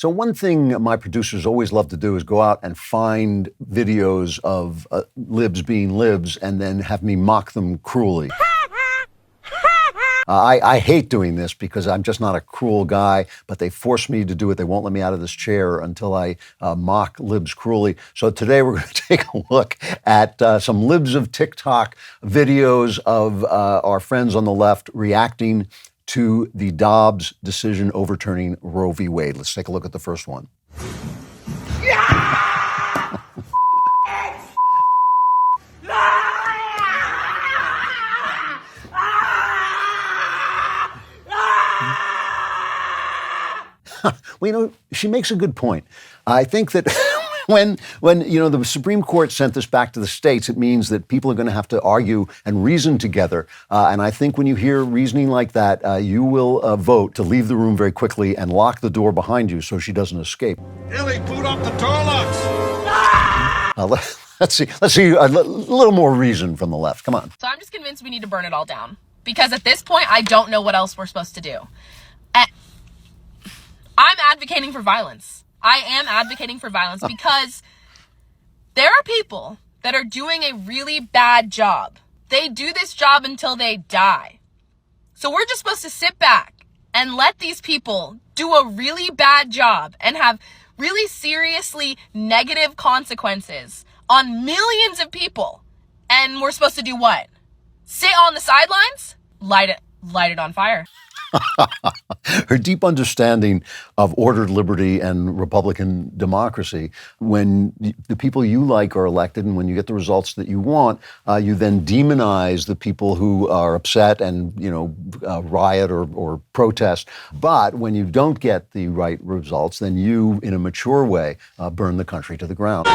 So one thing my producers always love to do is go out and find videos of libs being libs and then have me mock them cruelly. I hate doing this because I'm just not a cruel guy, but they force me to do it. They won't let me out of this chair until I mock libs cruelly. So today we're going to take a look at some libs of TikTok videos of our friends on the left reacting to the Dobbs decision overturning Roe v. Wade. Let's take a look at the first one. Well, you know, she makes a good point. I think that when the Supreme Court sent this back to the states, it means that people are going to have to argue and reason together. And I think when you hear reasoning like that, you will vote to leave the room very quickly and lock the door behind you so she doesn't escape. Ellie, boot up the door locks. Let's see a little more reason from the left. Come on. So I'm just convinced we need to burn it all down. Because at this point, I don't know what else we're supposed to do. I'm advocating for violence. I am advocating for violence because there are people that are doing a really bad job. They do this job until they die. So we're just supposed to sit back and let these people do a really bad job and have really seriously negative consequences on millions of people. And we're supposed to do what? Sit on the sidelines? Light it on fire. Her deep understanding of ordered liberty and Republican democracy. When the people you like are elected and when you get the results that you want, you then demonize the people who are upset and, riot or protest. But when you don't get the right results, then you, in a mature way, burn the country to the ground.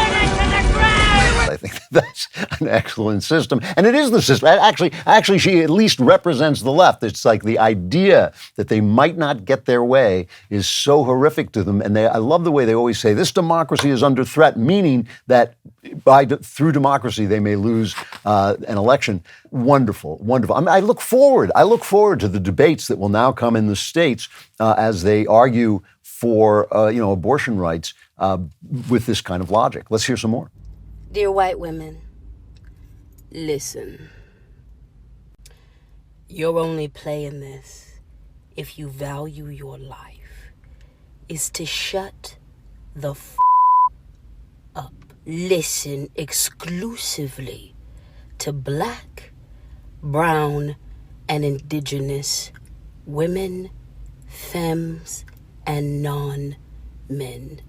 I think that's an excellent system. And it is the system. Actually, she at least represents the left. It's like the idea that they might not get their way is so horrific to them. And I love the way they always say, this democracy is under threat, meaning that through democracy, they may lose an election. Wonderful, wonderful. I mean, I look forward to the debates that will now come in the states as they argue for, abortion rights with this kind of logic. Let's hear some more. Dear white women, listen. You're only playing this if you value your life, is to shut the up. Listen exclusively to Black, brown, and indigenous women, femmes, and non-men.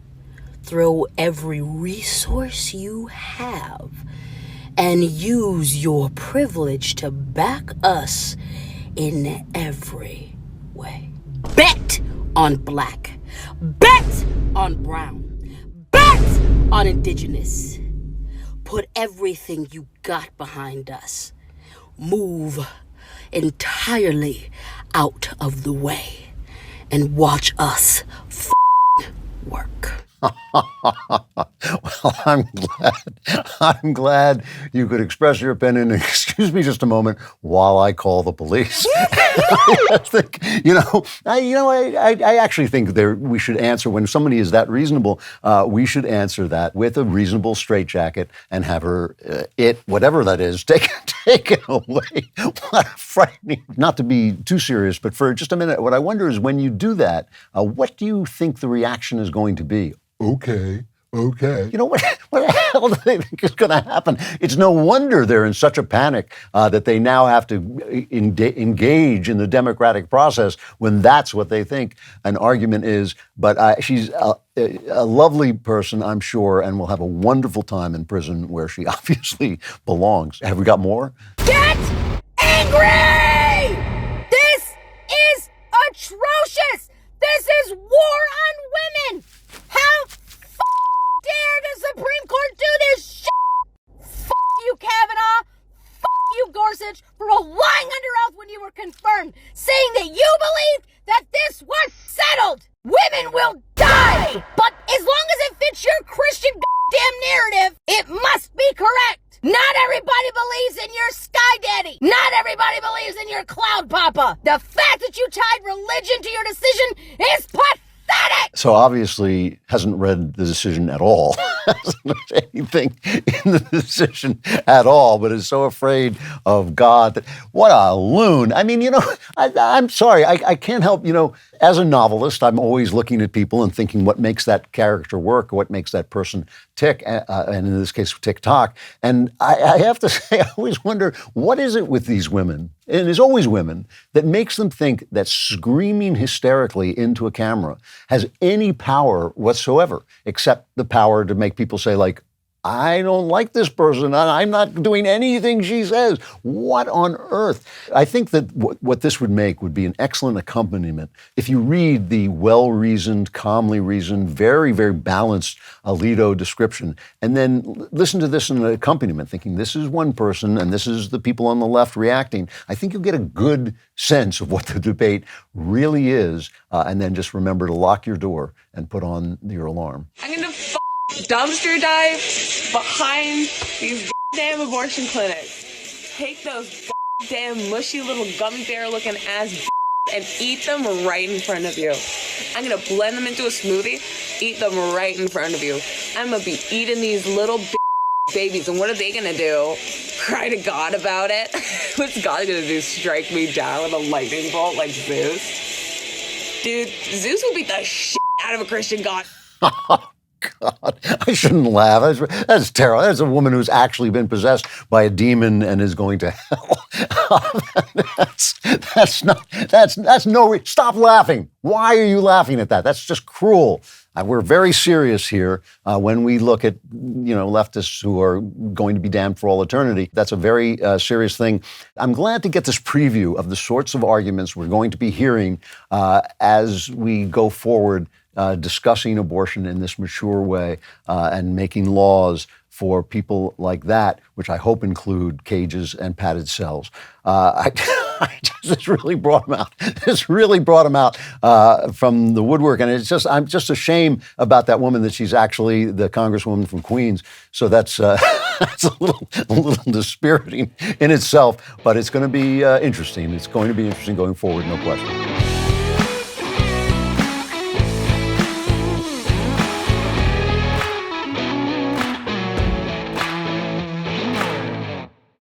Throw every resource you have and use your privilege to back us in every way. Bet on Black. Bet on brown. Bet on indigenous. Put everything you got behind us. Move entirely out of the way and watch us work. Well, I'm glad you could express your opinion. Excuse me just a moment while I call the police. I think, I actually think we should answer when somebody is that reasonable. We should answer that with a reasonable straitjacket and have her, whatever that is, taken away. What frightening! Not to be too serious, but for just a minute, what I wonder is when you do that, what do you think the reaction is going to be? Okay. What the hell do they think is going to happen? It's no wonder they're in such a panic that they now have to engage in the democratic process when that's what they think an argument is. But she's a lovely person, I'm sure, and will have a wonderful time in prison where she obviously belongs. Have we got more? Get angry! This is atrocious! This is war on women! How dare the Supreme Court do this shit? You, Kavanaugh. You, Gorsuch, for lying under oath when you were confirmed, saying that you believed that this was settled. Women will die. But as long as it fits your Christian damn narrative, it must be correct. Not everybody believes in your sky daddy. Not everybody believes in your cloud papa. The fact that you tied religion to your decision is pathetic. So obviously hasn't read the decision at all. Hasn't read anything in the decision at all, but is so afraid of God that, what a loon. I mean, I'm sorry, I can't help, as a novelist, I'm always looking at people and thinking what makes that character work, what makes that person tick, and in this case, TikTok. And I have to say, I always wonder, what is it with these women, and it's always women, that makes them think that screaming hysterically into a camera has any power whatsoever, except the power to make people say, like, I don't like this person. I'm not doing anything she says. What on earth? I think that what this would make would be an excellent accompaniment. If you read the well-reasoned, calmly reasoned, very, very balanced Alito description, and then listen to this in an accompaniment, thinking this is one person and this is the people on the left reacting, I think you'll get a good sense of what the debate really is, and then just remember to lock your door and put on your alarm. I'm gonna dumpster dive behind these damn abortion clinics. Take those damn mushy little gummy bear looking ass and eat them right in front of you. I'm gonna blend them into a smoothie, eat them right in front of you. I'm gonna be eating these little babies, and what are they gonna do? Cry to God about it? What's God gonna do? Strike me down with a lightning bolt like Zeus? Dude, Zeus will beat the shit out of a Christian God. God, I shouldn't laugh. That's terrible. That's a woman who's actually been possessed by a demon and is going to hell. Stop laughing. Why are you laughing at that? That's just cruel. We're very serious here when we look at, leftists who are going to be damned for all eternity. That's a very serious thing. I'm glad to get this preview of the sorts of arguments we're going to be hearing as we go forward discussing abortion in this mature way and making laws for people like that, which I hope include cages and padded cells. This really brought him out. This really brought him out from the woodwork, and I'm just ashamed about that woman that she's actually the congresswoman from Queens. So that's that's a little dispiriting in itself, but it's going to be interesting. It's going to be interesting going forward, no question.